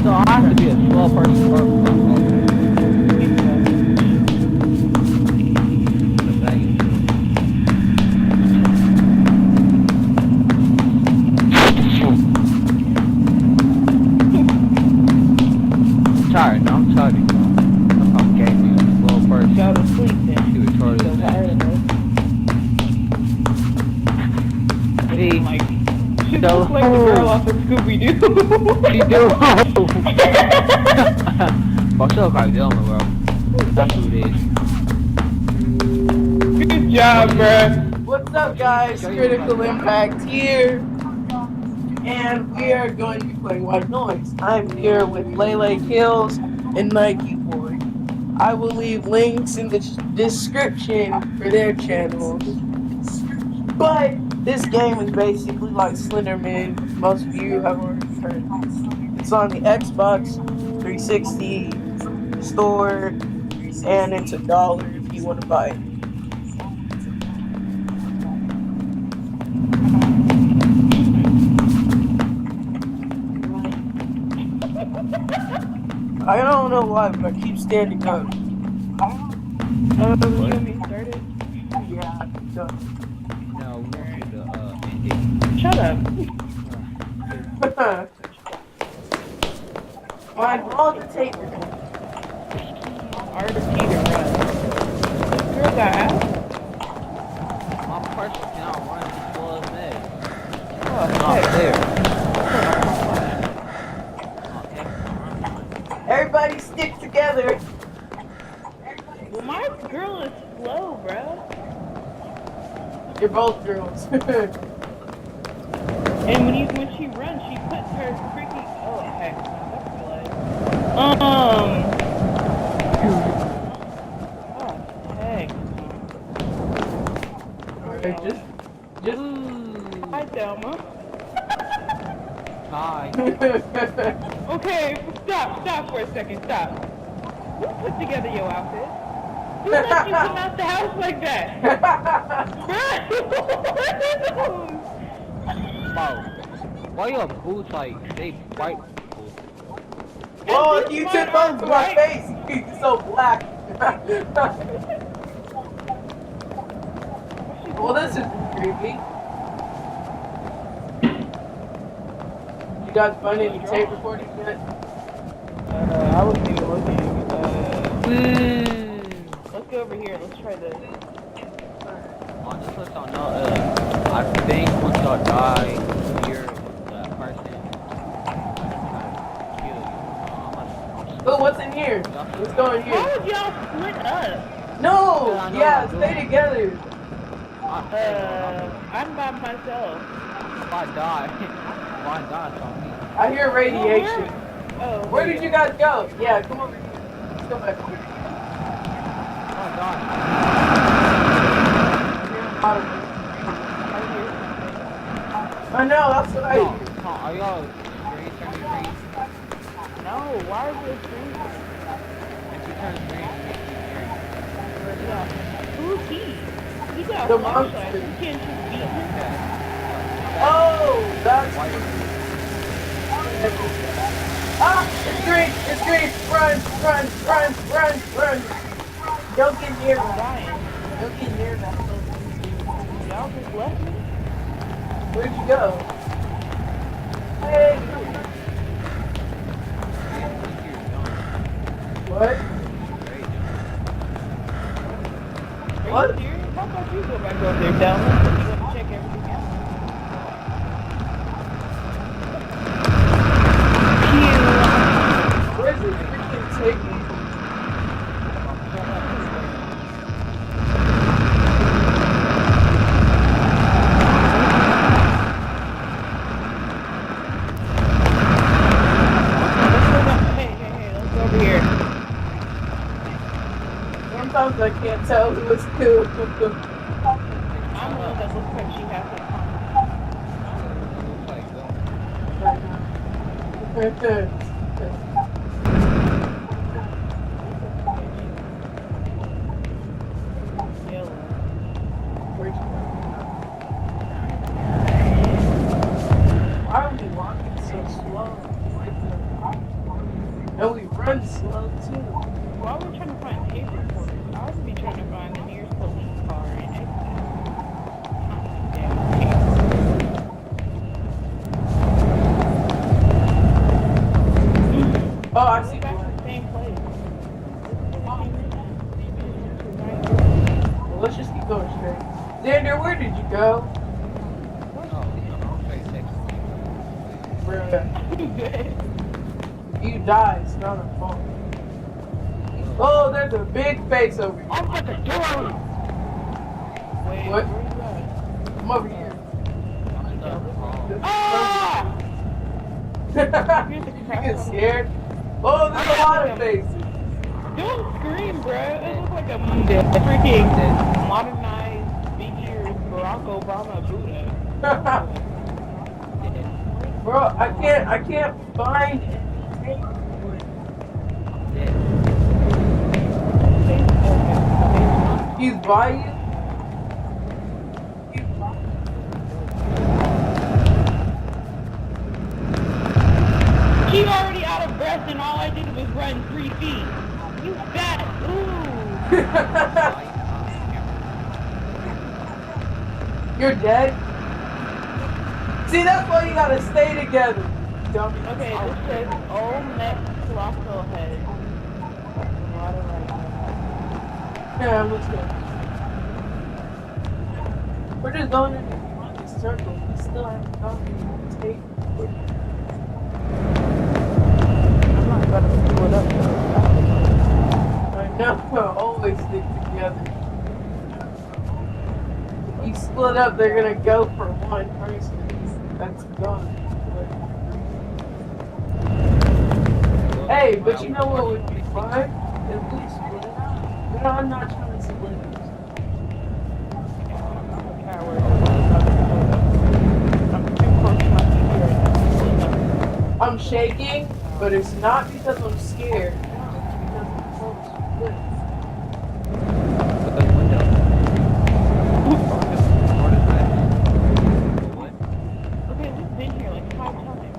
So I have to be a 12-person park. I'm tired. No, I'm tired. I'm gaming. 12-person. Go to sleep then. You retarded. So tired of it. See? Like, she looks like the girl off of Scooby-Doo. She do. Bro, she look like Dylan, bro. That's who it is. Good job, bruh. What's up, guys? Critical Impact here. And we are going to be playing White Noise. I'm here with Lele Kills and Nike Boy. I will leave links in the description for their channels. But this game is basically like Slenderman. Most of you have already heard. It's on the Xbox 360 store, and it's $1 if you want to buy it. I don't know why, but I keep standing up. You want me to start it? Yeah, done. No, we want you to end it. Shut up. Why all the tape recorder? RT to run. This girl got out? My person cannot run as slow as me. Oh, It's not fair. Everybody stick together. Well, my girl is slow, bro. You're both girls. And when she runs, she puts her freaking. Oh, heck, no, that's realized. Oh, heck. Alright, just. Hi, Thelma. Hi. Okay, stop for a second, stop. Who put together your outfit? Who let you come out the house like that? Bro, why your boots like they white boots? Oh, you took both to my face. You're so black. Well, this is creepy. You guys find any tape recordings yet? I wasn't even looking. Let's go over here. Let's try this. Just let y'all know, I think once y'all die, you're the person kill you. Oh, what's in here? Let's go in here. How would y'all split up? No! Yeah, stay together. I'm by myself. If I die, it's on me. I hear radiation. Oh, where did you guys go? Yeah, come over here. Let's go back here. Oh, God. I know, that's what I hear. Are y'all green turning green? No, why is it green? If you turn green, it makes you green. Yeah. Who's he? He got a flashlight. You can't just beat him. Oh, that's white. Ah, it's green, run. Don't get near me. Don't get near that. Y'all just left me? Where'd you go? Hey! What? What? How about you go back over there, Delma? You want to check everything out? Where's this freaking taking? Sometimes I can't tell who is who. I'm the one that looks like she has a Why are we walking so slow? slow. And we run slow too. While we're trying to find paper quarters, I would be trying to find the nearest police car and exit. Oh, I see. Back to the same place. Well, let's just keep going straight. Xander, where did you go? Bruh. You died, it's not our fault. Oh, there's a big face over here. I'm at the door! Wait, What? where you at? I'm over here. Ah! You get scared? Oh, there's a lot of faces. Don't scream, bro. It looks like a freaking modernized figure Barack Obama Buddha. Bro, I can't find anything. He's by you? She already out of breath and all I did was run 3 feet. You fat. Ooh. You're dead? See, that's why you gotta stay together. Dummy. Okay, this says old neck colossal head. Water right Yeah, let's go. We're just going in this circle. We still haven't gone to the tape. I'm not gonna split up though. I know, always stick together. If you split up, they're gonna go for one person. That's gone. Hey, but you know what would be fun? If we split up. No, I'm not trying to split up. I'm too close to my TV right now. I'm shaking, but it's not because I'm scared. It's because I'm so split. Okay, we've been here like 5 times.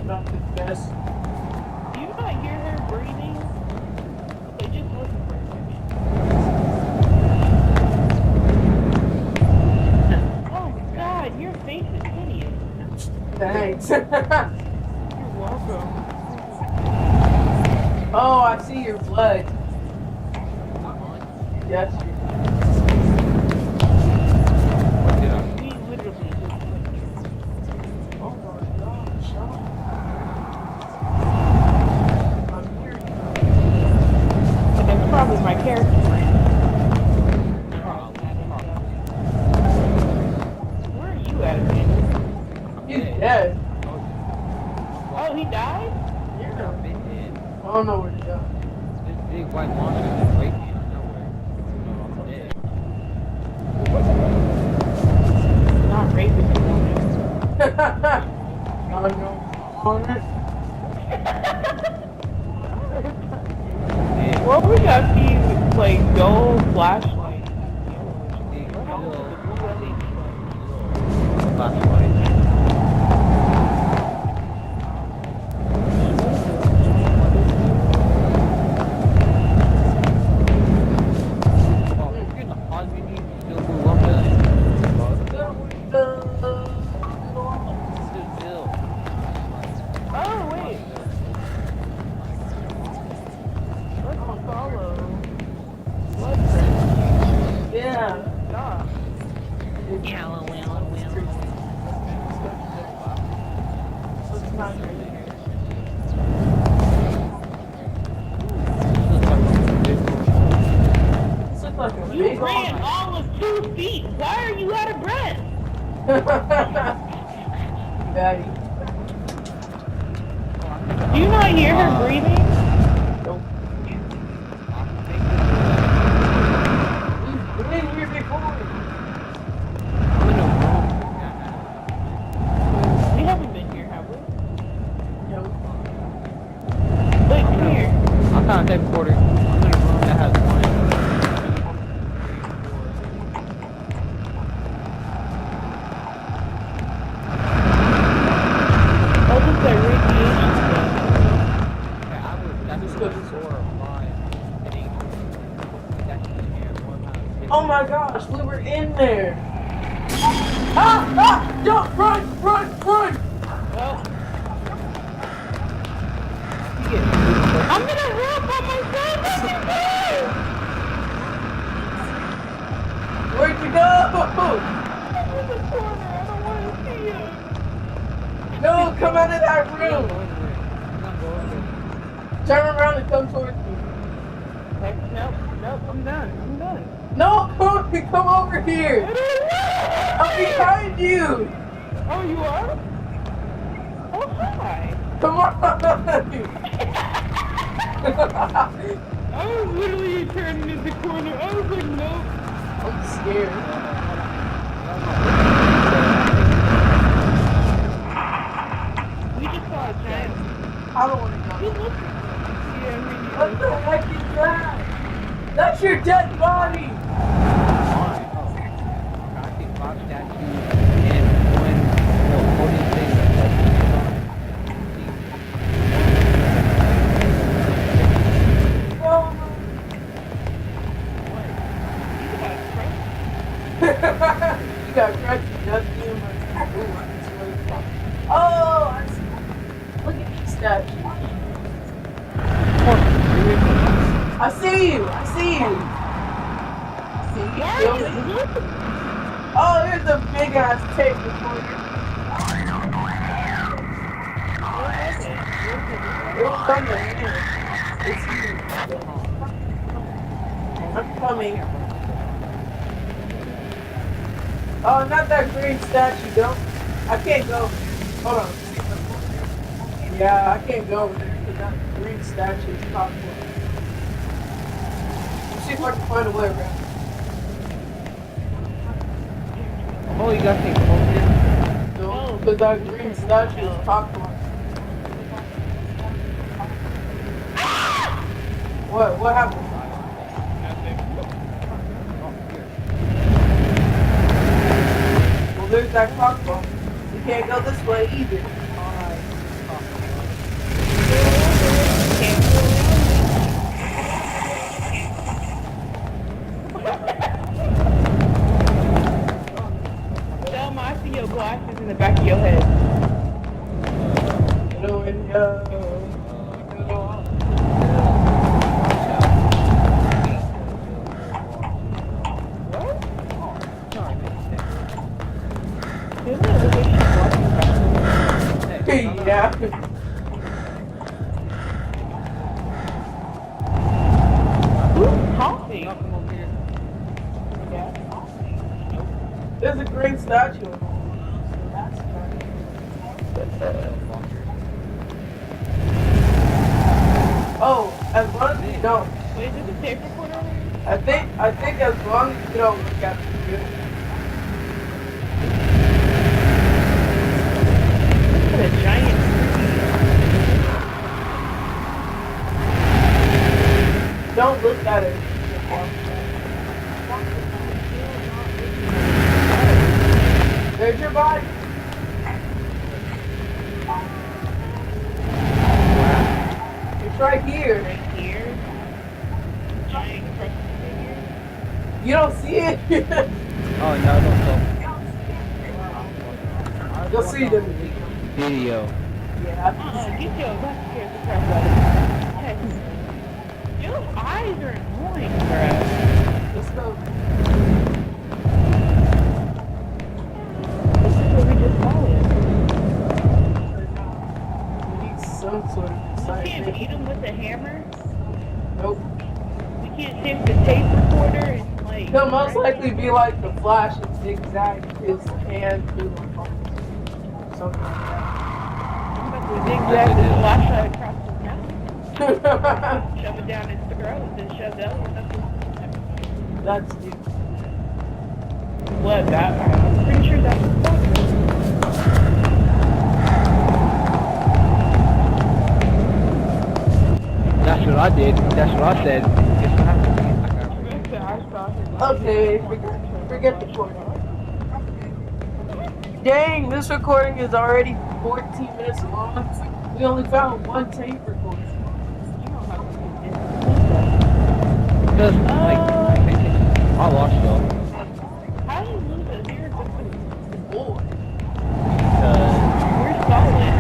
Not the best. Do you not hear her breathing? Okay, just listen for a second. Oh my god, your face is hideous. Thanks. You're welcome. Oh, I see your blood. Yes. We literally just went here. Oh my gosh. I'm here. But that's probably my character friend. Where are you at, Amanda? He's dead. Oh, he died? Yeah. I don't know where to go. This big white monster just raped me out of nowhere. I'm dead. Not raping you on I know. On it. Well, we got these like dull flashlights. Flashlight. Oh wait, let's follow. Blood print. Yeah. Stop. It's not really here. This looks like a You big ran all of 2 feet. Why are you out of breath? Daddy. Do you not hear her breathing? Nope. We've been here before. We haven't been here, have we? Nope. Wait, come here. I found a tape recorder. I'm in a room that has one. come out of that We're gonna room. go over there. We're gonna go over there. Turn around and come towards me. Nope, I'm done. No, come over here. I'm behind you. Oh, you are? Oh, hi. Come on. I was literally turning in the corner. I was like, nope. I'm scared. We just saw a giant. I don't want to go. Yeah, What the heck is that? That's your dead body. I think Fox statue and one holding thing You got crushed just in my Oh, I see. Look at these statues. I see you. See you kill me? Oh, there's a big ass tape before you. It was under here. It's you. I'm coming. Oh, not that green statue, though. I can't go. Hold on. Yeah, I can't go over there because that green statue is top floor. Let's see if I can find a way around. Oh, you got things over here? No, because that green statue is top floor. What happened? Well, there's that clock phone. You can't go this way either. Selma, I see your glasses in the back of your head. Yeah. Who's talking? Come over here. There's a green statue. Oh, as long as you don't. Wait, is this a tape recorder? I think as long as you don't look at the video. Look at a giant. Don't look at it. There's your body. It's right here. Right here. Giant crusty figure. You don't see it. Oh, no, don't go. You'll see the Video. Yeah. Get your left here the crap out of it. Your eyes are annoying, bruh. Let's go. This is where we just saw it. We need some sort of We can't excitement. beat him with a hammer. Nope. We can't take the tape recorder and like. He'll most likely be like the Flash and zigzag his hand through the phone. Something like I'm about to zigzag this flashlight across his mouth. that. Shove it down his throat, then shove the other one up his. That's you. What? That? I'm pretty sure that's the fuck. That's what I did. That's what I said. Guess what happened? Okay, forget the recording. Dang, this recording is already 14 minutes long. We only found one tape recorder. Because, like, I lost y'all. How do you lose it here? Boy. We're solid.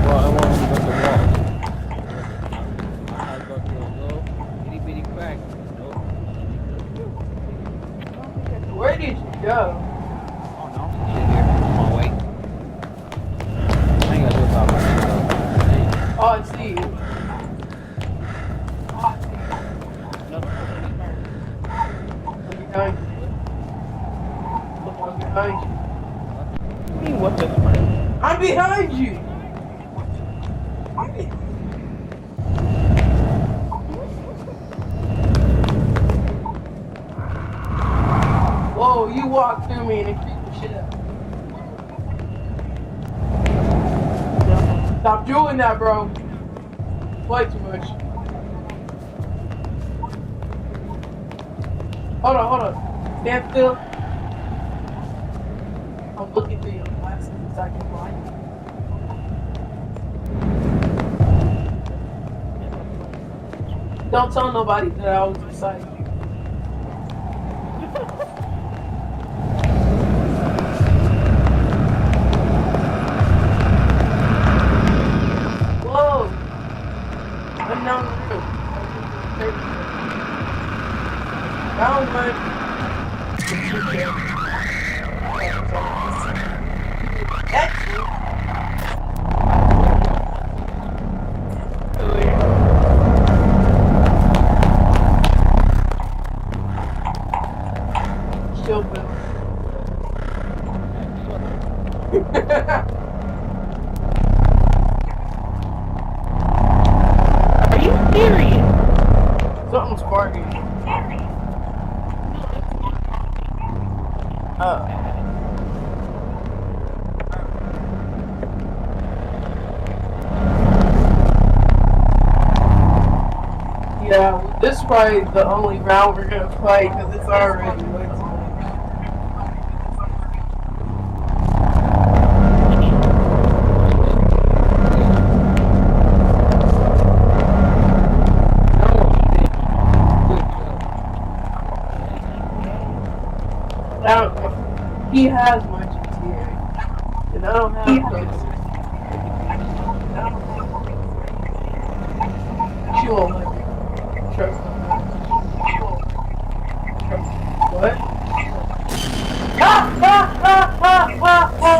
Well, I won't go to the wall. I go through a little itty bitty crack. Nope. Where did you go? Oh no, shit here. On my way. mean, what's the sprint? I'm behind you. Whoa, you walked through me and it creeped the shit out. Stop doing that, bro. Play too much. Hold on. Stand still. I'm looking through your glasses so I can find you. Don't tell nobody that I was beside you. Whoa! I'm down the road. Down one. Still Bill. Are you serious? Something's sparking. Yeah, this is probably the only round we're gonna play because it's already way too late. He has my GTA, and I don't have this. She won't let me. Trust me. What? Ha ha ha ha ha ha!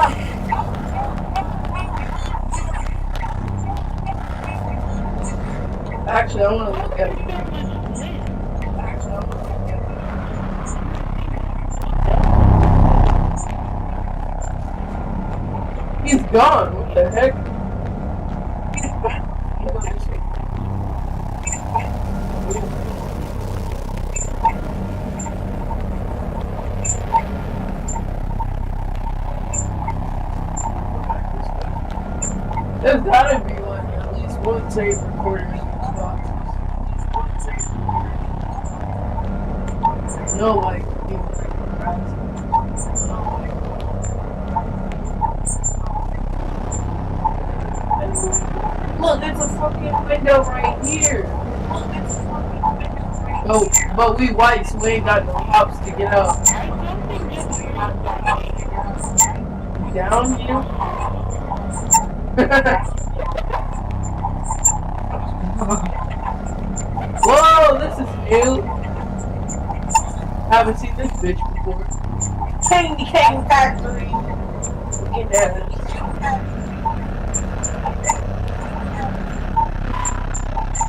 Actually, I want to look at it. He's gone. What the heck? There's gotta be like at least one tape recorder in these boxes. No, like, look, it's a fucking window right here. Oh, but we white, so we ain't got no hops to get up. Down here? Whoa, this is new. Haven't seen this bitch before. Candy cane factory. Look at that.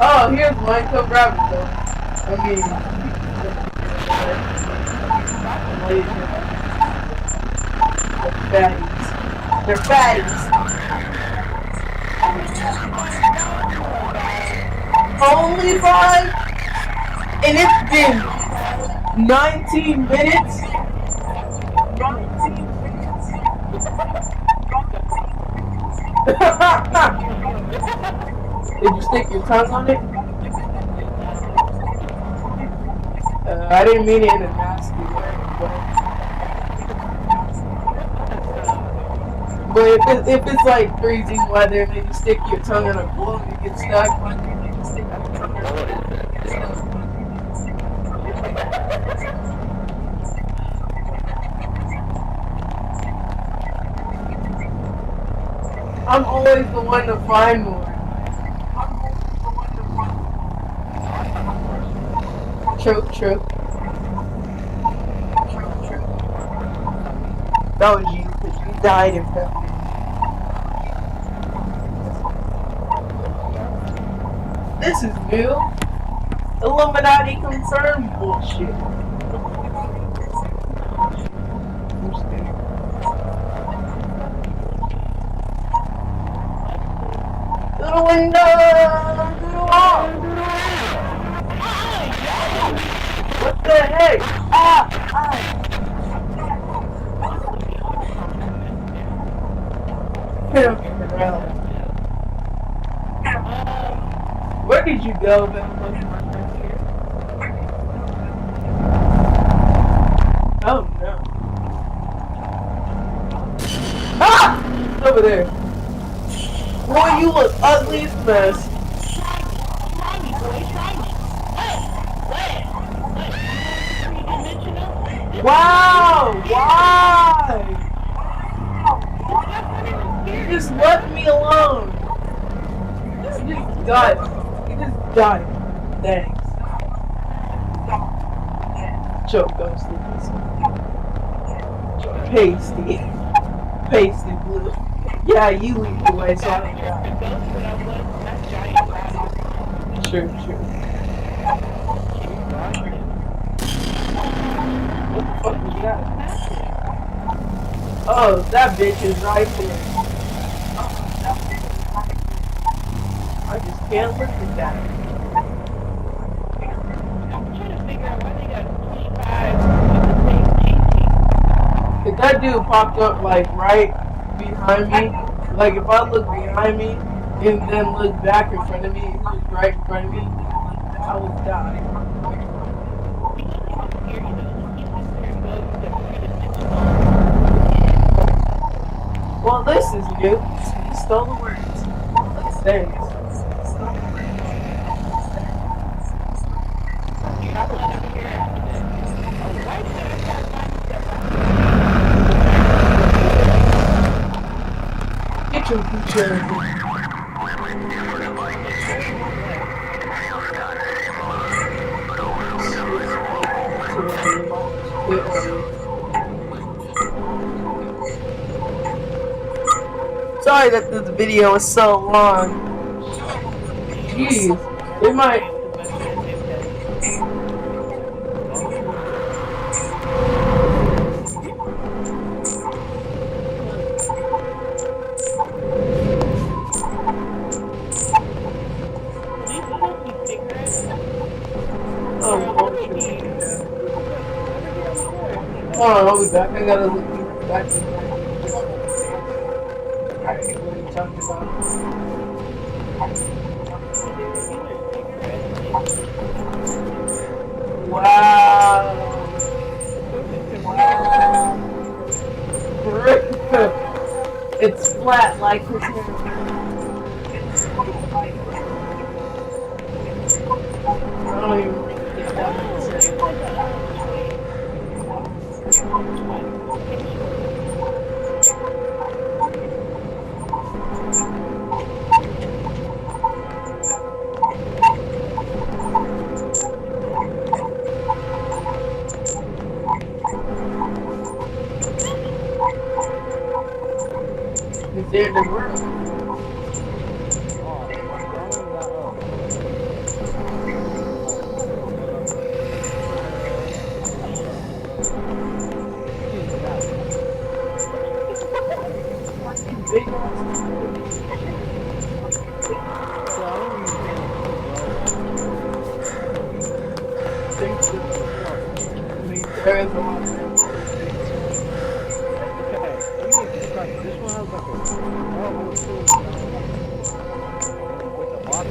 Oh, here's one. Come grab it though. I mean, they're fatties. They're fatties. Only 5? And it's been 19 minutes? Did you stick your tongue on it? I didn't mean it in a nasty way. But if it's like freezing weather and then you stick your tongue on a glove and it gets stuck. I'm always the one to find more. True. That was you, because you died in fact. This is new. Illuminati confirmed bullshit. the window! Through the wall! What the heck? Ah! Hit him in the rail. Where did you go, Ben? Oh no. Ah! Over there. Boy, you look ugly as mess. Wow! Why? You just left me alone. You just died. You just died. Thanks. Joe, go sleep this pasty. Pasty blue. Yeah, you lead the way, so I don't die. True. What the fuck was that? Oh, that bitch is right there. I just can't look at that. If that dude popped up like right behind me, like if I look behind me and then look back in front of me, and look right in front of me, I would die. Well, this is new. You stole the words. Thanks. Get your future. Sorry that this video is so long. Jeez, it might. Hold on, I'll be back. I gotta look back. Alright, what are you talking about? Wow! It's flat like his hair. I don't even think that makes sense. Is there the world? There is a lot of this one has like a with a box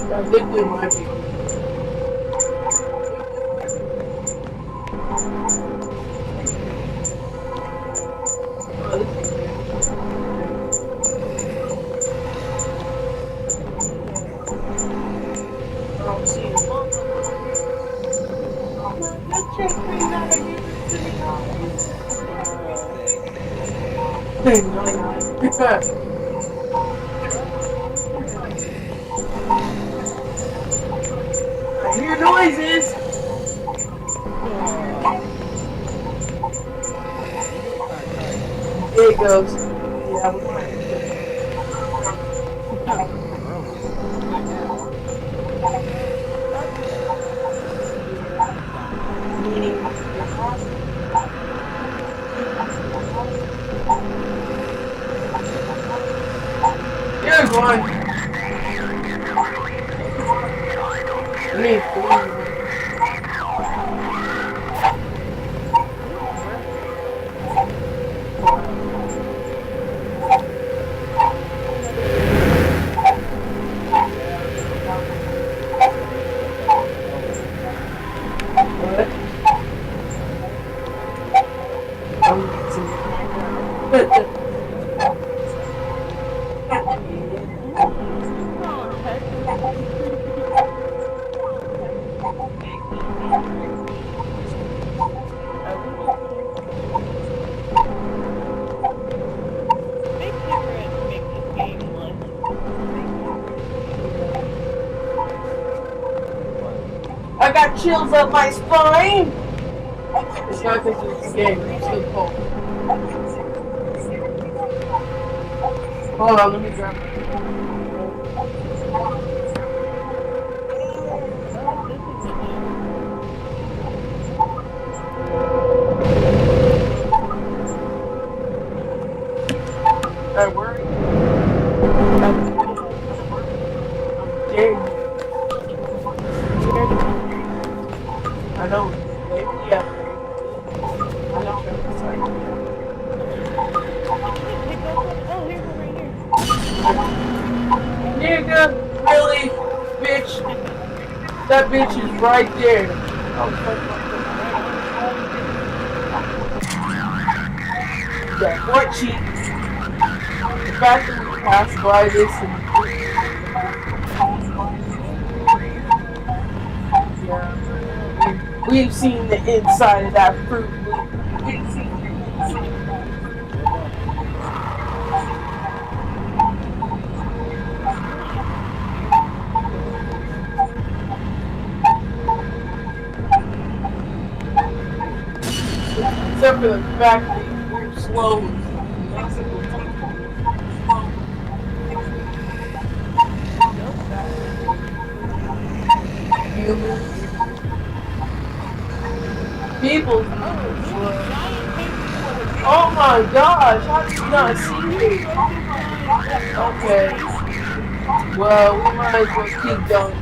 that liquid might be. I hear noises. There it goes. Yeah, we're fine. one. I need 3. What? I got chills up my spine! It's not because it's a game, it's too cold. Hold on, let me grab it. Alright, where are you? I'm dead. I know, maybe, yeah. I know, sorry. Nigga, really, bitch? That bitch is right there. Oh, fuck. Yeah, what cheat? The fact that we passed by this and yeah, we've seen the inside of that fruit loop. We've seen the inside. Except for the fact that you move slowly. Humans. People. Oh my gosh, how did you not see me? Okay. Well, we might as well keep going.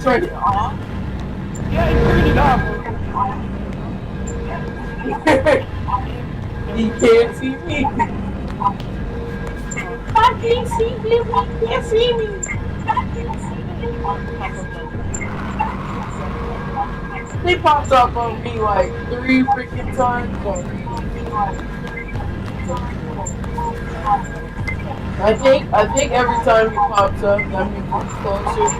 Turn it off? Yeah, you turned it off. You can't see me. I can't see you. You can't see me. They popped up on me like 3 freaking times. I think every time he pops up, that means we're closer.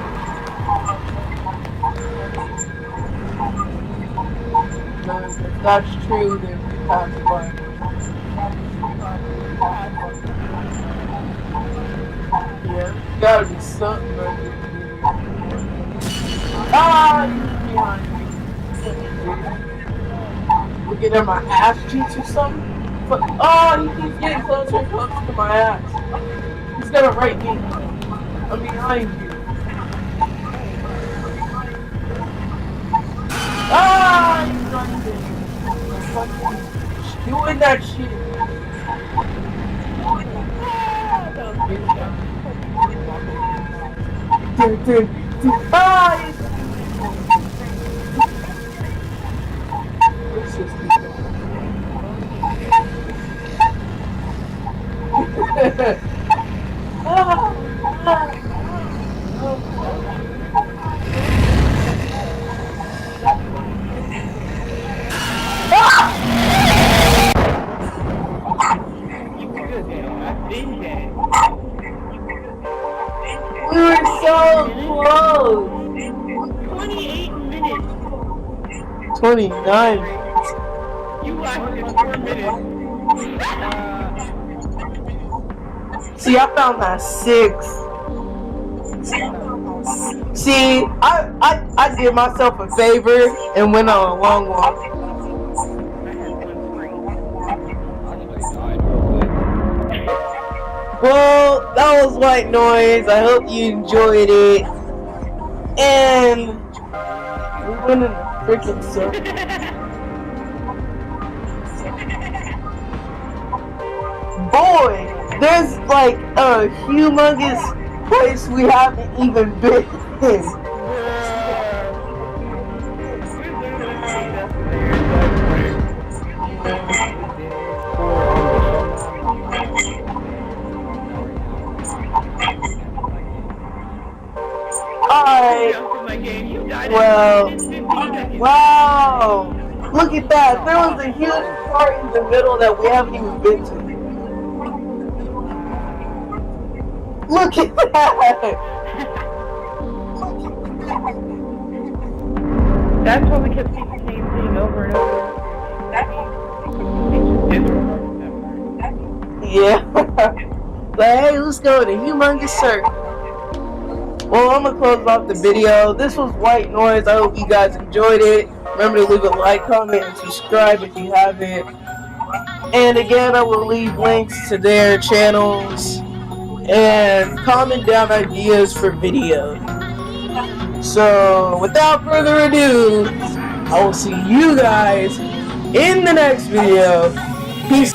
No, if that's true, then we passed by. Yeah, gotta be something right here. Ah, he's behind me. Looking at my ass cheeks or something? But, oh, he keeps getting closer and closer to my ass. He's gonna right me. I'm behind you. Ah, he's running. Doing that shit. Ah, he's we were so close. 28 minutes. 29. You lasted 4 minutes. See, I found that 6. See, I did myself a favor and went on a long walk. Well, that was White Noise. I hope you enjoyed it. And we went in a freaking circle. Boy, there's like a humongous place we haven't even been in. Alright. Well, wow. Look at that. There was a huge part in the middle that we haven't even been to. Look at that! That's why we kept seeing the same thing over and over. Yeah. But hey, let's go in a humongous circle. Well, I'm gonna close off the video. This was White Noise. I hope you guys enjoyed it. Remember to leave a like, comment, and subscribe if you haven't. And again, I will leave links to their channels and comment down ideas for videos. So, without further ado, I will see you guys in the next video. Peace.